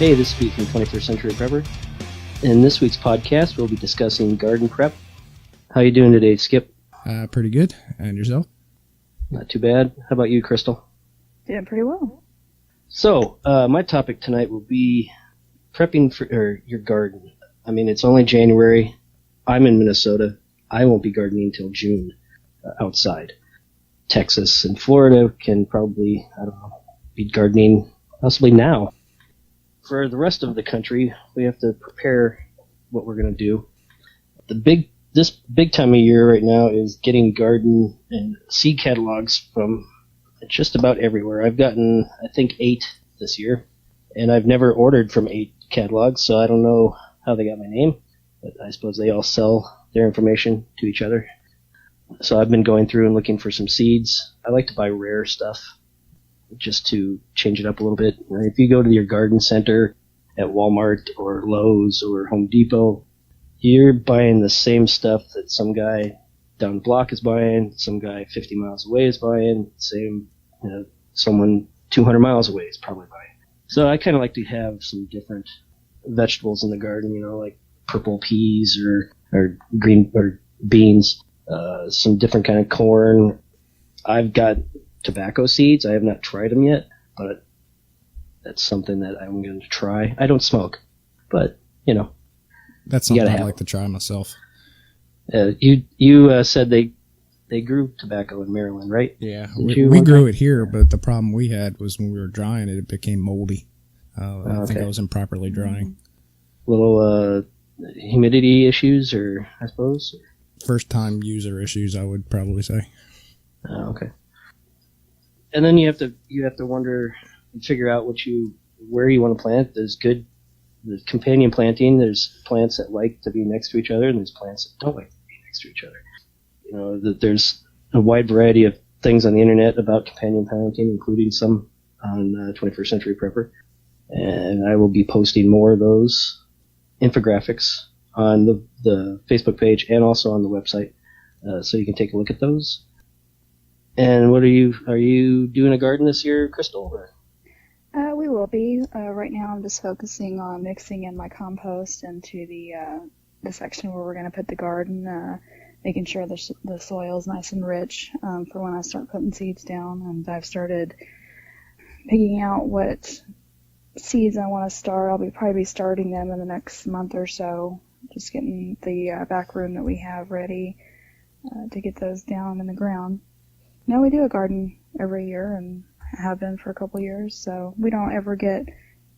Hey, this is Pete from 21st Century Prepper. In this week's podcast, we'll be discussing garden prep. How you doing today, Skip? Pretty good. And yourself? Not too bad. How about you, Crystal? Doing pretty well. So, my topic tonight will be prepping for your garden. I mean, it's only January. I'm in Minnesota. I won't be gardening until June outside. Texas and Florida can probably, be gardening possibly now. For the rest of the country, we have to prepare what we're going to do. This big time of year right now is getting garden and seed catalogs from just about everywhere. I've gotten, I think, 8 this year, and I've never ordered from 8 catalogs, so I don't know how they got my name, but I suppose they all sell their information to each other. So I've been going through and looking for some seeds. I like to buy rare stuff just to change it up a little bit. If you go to your garden center at Walmart or Lowe's or Home Depot, you're buying the same stuff that some guy down the block is buying, some guy 50 miles away is buying, someone 200 miles away is probably buying. So I kind of like to have some different vegetables in the garden, like purple peas or green or beans, some different kind of corn. I've got tobacco seeds. I have not tried them yet, but that's something that I'm going to try. I don't smoke, but that's something I'd like to try myself. You said they grew tobacco in Maryland, right? Yeah, we grew it here, but the problem we had was when we were drying it, it became moldy. I think I was improperly drying. Little humidity issues, or I suppose first time user issues, I would probably say. Okay. And then you have to wonder and figure out where you want to plant. There's companion planting. There's plants that like to be next to each other, and there's plants that don't like to be next to each other. That there's a wide variety of things on the internet about companion planting, including some on 21st Century Prepper. And I will be posting more of those infographics on the Facebook page and also on the website, so you can take a look at those. And are you doing a garden this year, Crystal? Or? We will be. Right now I'm just focusing on mixing in my compost into the section where we're going to put the garden, making sure the soil is nice and rich for when I start putting seeds down. And I've started picking out what seeds I want to start. I'll probably be starting them in the next month or so, just getting the back room that we have ready to get those down in the ground. No, we do a garden every year and have been for a couple years, so we don't ever get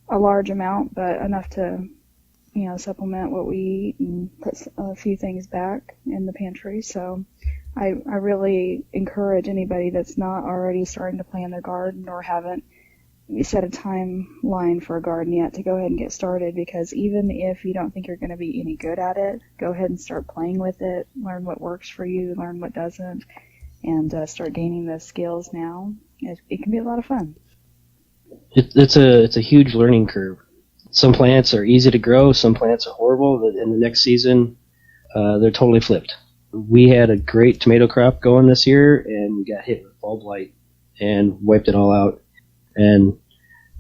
a large amount, but enough to, supplement what we eat and put a few things back in the pantry. So I really encourage anybody that's not already starting to plan their garden or haven't set a timeline for a garden yet to go ahead and get started, because even if you don't think you're going to be any good at it, go ahead and start playing with it, learn what works for you, learn what doesn't, and start gaining those skills now. It can be a lot of fun. It's a huge learning curve. Some plants are easy to grow, some plants are horrible. In the next season, they're totally flipped. We had a great tomato crop going this year, and we got hit with bulb blight and wiped it all out. And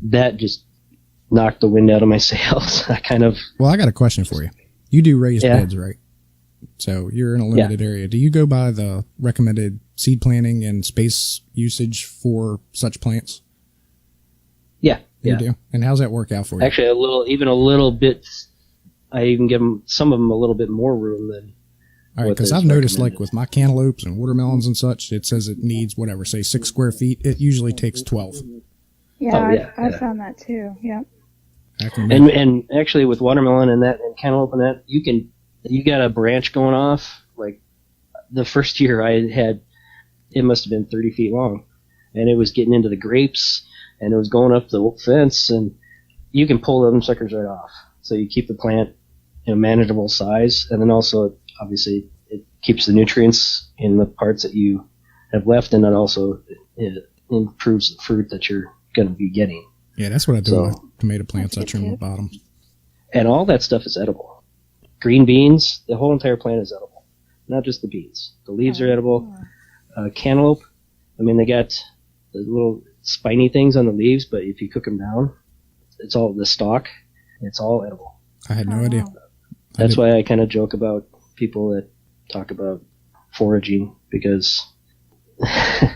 that just knocked the wind out of my sails. Well, I got a question for you. You do raised beds, right? So you're in a limited area. Do you go by the recommended seed planting and space usage for such plants? Yeah. You do? And how's that work out for you? Actually, a little bit. I even give some of them a little bit more room than. All right, because I've noticed, like with my cantaloupes and watermelons and such, it says it needs say 6 square feet. It usually takes 12. Yeah, I found that too. Yeah. And actually, with watermelon and cantaloupe and that, you got a branch going off. Like the first year I had, it must have been 30 feet long, and it was getting into the grapes, and it was going up the fence, and you can pull them suckers right off. So you keep the plant in a manageable size, and then also, obviously, it keeps the nutrients in the parts that you have left, and then also it improves the fruit that you're going to be getting. Yeah, that's what I do with tomato plants. I trim the bottoms. And all that stuff is edible. Green beans, the whole entire plant is edible, not just the beans. The leaves are edible. Cantaloupe, they got the little spiny things on the leaves, but if you cook them down, it's all the stalk. It's all edible. I had no idea. That's why I kind of joke about people that talk about foraging, because I'm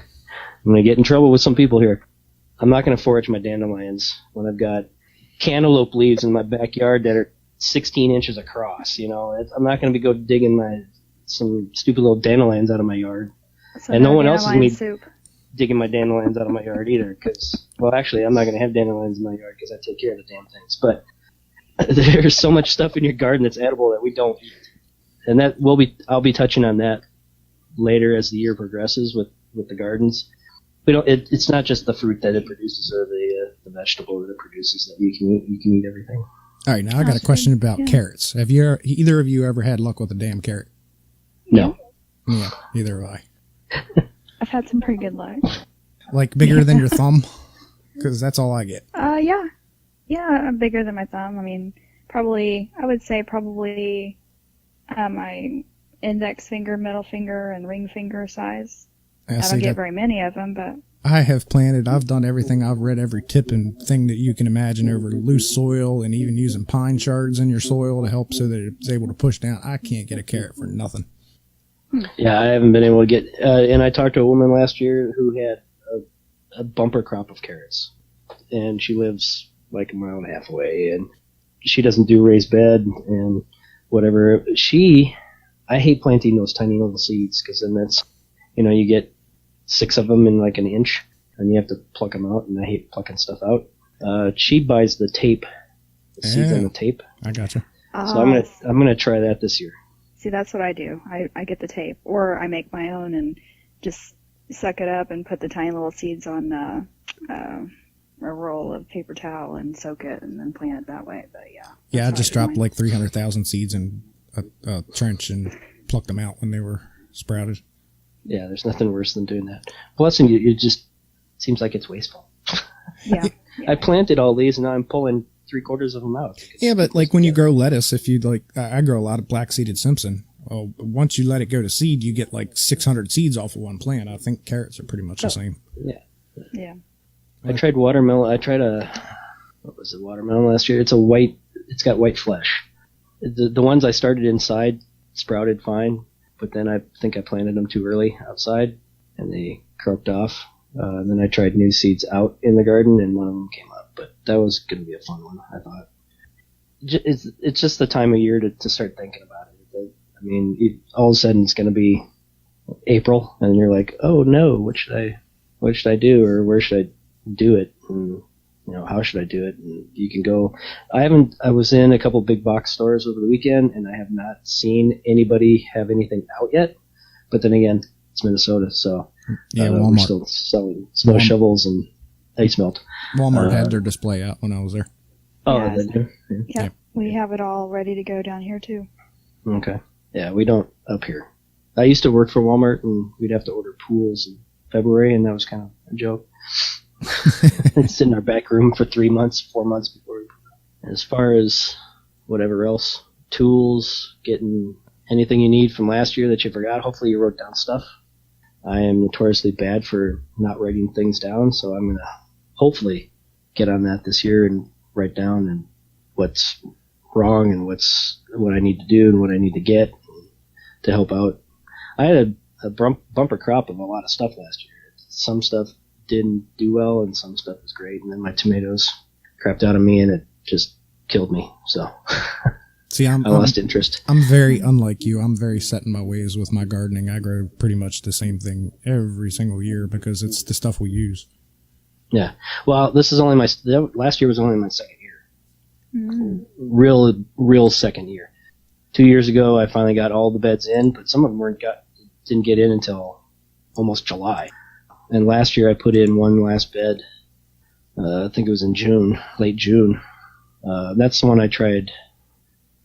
going to get in trouble with some people here. I'm not going to forage my dandelions when I've got cantaloupe leaves in my backyard that are 16 inches across. I'm not going to go digging some stupid little dandelions out of my yard. So and no one else is going to soup. be digging my dandelions out of my yard either. Actually, I'm not going to have dandelions in my yard because I take care of the damn things. But there's so much stuff in your garden that's edible that we don't eat. And I'll be touching on that later as the year progresses with the gardens. It's not just the fruit that it produces or the vegetable that it produces that you can eat. You can eat everything. All right, now I got a question about carrots. Have either of you ever had luck with a damn carrot? No. Yeah, neither have I. I've had some pretty good luck. Like bigger than your thumb? Because that's all I get. Yeah. Yeah, bigger than my thumb. I mean, I would say my index finger, middle finger, and ring finger size. I don't get very many of them, but... I've done everything. I've read every tip and thing that you can imagine over loose soil and even using pine shards in your soil to help so that it's able to push down. I can't get a carrot for nothing. Yeah, I haven't been able to get... and I talked to a woman last year who had a bumper crop of carrots. And she lives like a mile and a half away, and she doesn't do raised bed and whatever. I hate planting those tiny little seeds, because then that's, you get 6 of them in like an inch, and you have to pluck them out, and I hate plucking stuff out. She buys the tape, the seeds on the tape. I gotcha. So I'm gonna try that this year. See, that's what I do. I get the tape, or I make my own and just suck it up and put the tiny little seeds on a roll of paper towel and soak it, and then plant it that way. But I just dropped like 300,000 seeds in a trench and plucked them out when they were sprouted. Yeah, there's nothing worse than doing that. Plus, it just seems like it's wasteful. Yeah. I planted all these, and now I'm pulling 3/4 of them out. Yeah, but like when you grow lettuce, if you I grow a lot of black-seeded Simpson. Well, once you let it go to seed, you get like 600 seeds off of one plant. I think carrots are pretty much the same. Yeah. Yeah. I tried watermelon. I tried what was it, watermelon last year? It's got white flesh. The ones I started inside sprouted fine, but then I think I planted them too early outside, and they croaked off. And then I tried new seeds out in the garden, and one of them came up. But that was going to be a fun one, I thought. It's just the time of year to start thinking about it. I mean, all of a sudden it's going to be April, and you're like, oh no, what should I do, or where should I do it, and how should I do it? And you can go. I was in a couple big box stores over the weekend, and I have not seen anybody have anything out yet. But then again, it's Minnesota, so we're still selling snow shovels and ice melt. Walmart had their display out when I was there. Oh, yeah, they do? Yeah, we have it all ready to go down here too. Okay. Yeah, we don't up here. I used to work for Walmart, and we'd have to order pools in February, and that was kind of a joke. It's in our back room for 4 months before. As far as whatever else, tools, getting anything you need from last year that you forgot. Hopefully you wrote down stuff. I am notoriously bad for not writing things down, so I'm going to hopefully get on that this year and write down and what's wrong and what I need to do and what I need to get to help out. I had a bumper crop of a lot of stuff last year. Some stuff didn't do well, and some stuff was great, and then my tomatoes crapped out on me, and it just killed me. So See, I lost interest. I'm very unlike you. I'm very set in my ways with my gardening. I grow pretty much the same thing every single year because it's the stuff we use. Yeah. Well, last year was only my second year. Mm. Real second year. 2 years ago, I finally got all the beds in, but some of them didn't get in until almost July. And last year I put in one last bed. I think it was in June, late June. That's the one I tried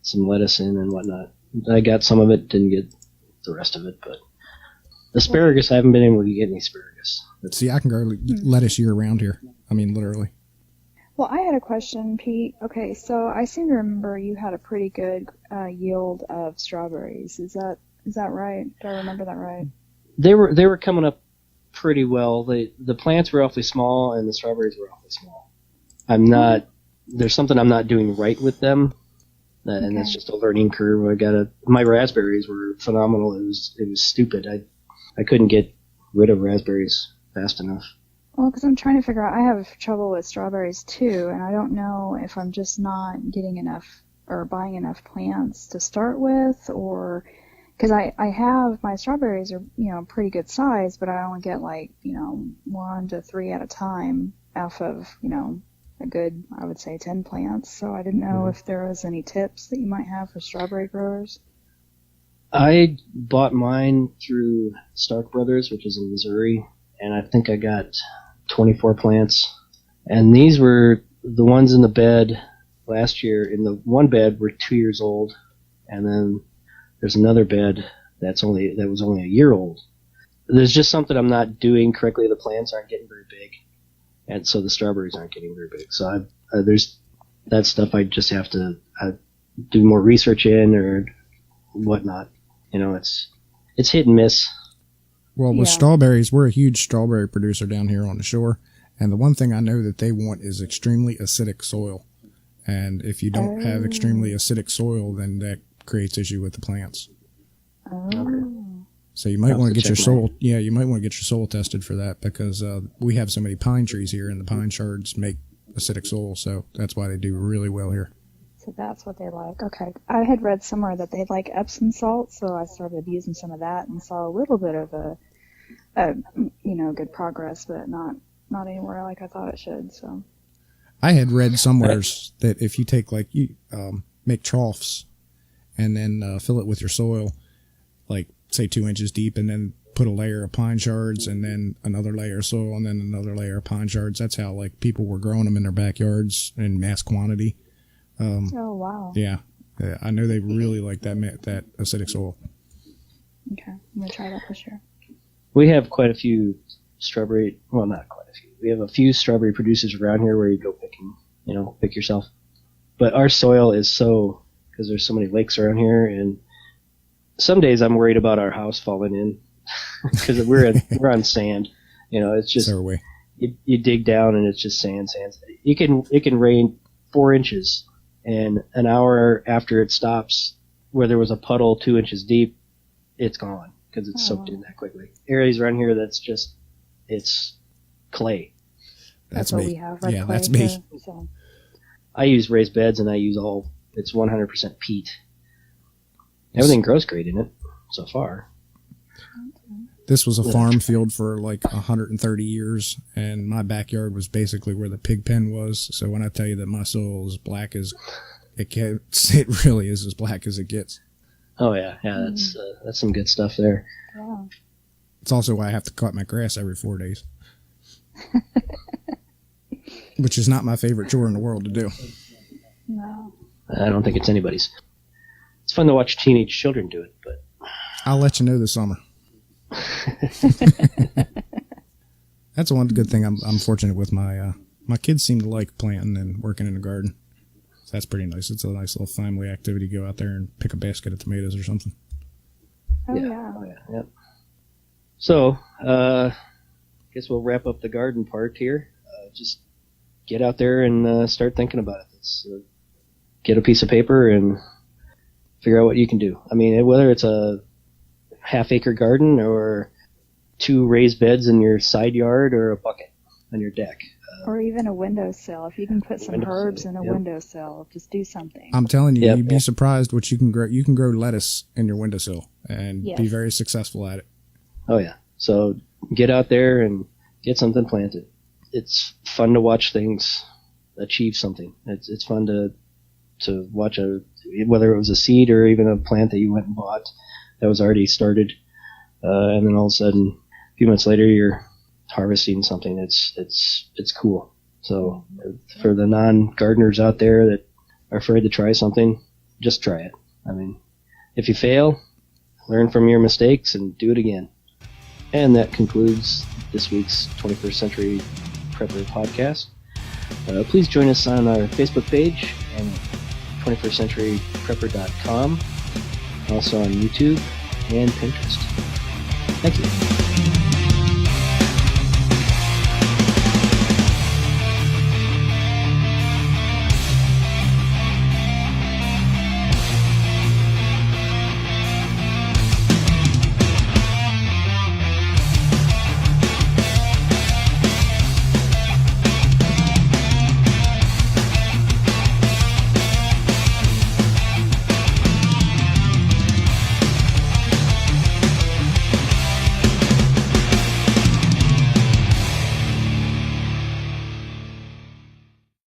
some lettuce in and whatnot. I got some of it, didn't get the rest of it. But asparagus, I haven't been able to get any asparagus. See, I can grow lettuce year round here. I mean, literally. Well, I had a question, Pete. Okay, so I seem to remember you had a pretty good yield of strawberries. Is that right? Do I remember that right? They were coming up pretty well. The plants were awfully small, and the strawberries were awfully small. I'm not there's something I'm not doing right with them, and that's just a learning curve. My raspberries were phenomenal. It was stupid. I couldn't get rid of raspberries fast enough. Well, because I'm trying to figure out, I have trouble with strawberries too, and I don't know if I'm just not getting enough or buying enough plants to start with, or because I have, my strawberries are, pretty good size, but I only get 1 to 3 at a time off of, a good, I would say 10 plants. So I didn't know if there was any tips that you might have for strawberry growers. I bought mine through Stark Brothers, which is in Missouri, and I think I got 24 plants. And these were the ones in the bed last year. In the one bed were 2 years old, and then there's another bed that was only a year old. There's just something I'm not doing correctly. The plants aren't getting very big, and so the strawberries aren't getting very big. So there's that stuff I just have to do more research in or whatnot. It's hit and miss. Well, with strawberries, we're a huge strawberry producer down here on the shore, and the one thing I know that they want is extremely acidic soil. And if you don't have extremely acidic soil, then that creates issue with the plants. Oh. So you might want to get your soil. Yeah, you might want to get your soil tested for that, because we have so many pine trees here, and the pine shards make acidic soil, so that's why they do really well here. So that's what they like. Okay. I had read somewhere that they like Epsom salt, so I started using some of that and saw a little bit of a good progress, but not anywhere like I thought it should. So I had read somewhere that if you take make troughs and then fill it with your soil, say 2 inches deep, and then put a layer of pine shards and then another layer of soil and then another layer of pine shards. That's how people were growing them in their backyards in mass quantity. Oh, wow. Yeah. I know they really like that acidic soil. Okay. I'm going to try that for sure. We have quite a few strawberry, well, not quite a few. We have a few strawberry producers around here where you go picking, pick yourself. But our soil is because there's so many lakes around here, and some days I'm worried about our house falling in because we're on sand. It's just, so are we. You dig down and it's just sand. It can rain 4 inches. And an hour after it stops, where there was a puddle 2 inches deep, it's gone because it's soaked in that quickly. Areas around here it's clay. That's what we have. Red clay that's me. So. I use raised beds, and it's 100% peat. Everything grows great in it so far. This was a farm field for 130 years, and my backyard was basically where the Pigpen was. So when I tell you that my soil is black as it gets, it really is as black as it gets. Oh yeah, that's some good stuff there. Yeah. It's also why I have to cut my grass every 4 days, which is not my favorite chore in the world to do. No. I don't think it's anybody's. It's fun to watch teenage children do it, but I'll let you know this summer. That's one good thing I'm fortunate with. My kids seem to like planting and working in the garden. So that's pretty nice. It's a nice little family activity to go out there and pick a basket of tomatoes or something. Oh yeah. Yep. So, guess we'll wrap up the garden part here. Just get out there and start thinking about it. Get a piece of paper and figure out what you can do. I mean, whether it's a half-acre garden or 2 raised beds in your side yard or a bucket on your deck. Or even a windowsill. If you can put some herbs in a windowsill, just do something. I'm telling you, you'd be surprised what you can grow. You can grow lettuce in your windowsill and be very successful at it. Oh, yeah. So get out there and get something planted. It's fun to watch things achieve something. It's fun to watch whether it was a seed or even a plant that you went and bought that was already started, and then all of a sudden, a few months later, you're harvesting something. It's cool. So for the non-gardeners out there that are afraid to try something, just try it. I mean, if you fail, learn from your mistakes and do it again. And that concludes this week's 21st Century Prepper podcast. Please join us on our Facebook page and 21stcenturyprepper.com. Also on YouTube and Pinterest. Thank you.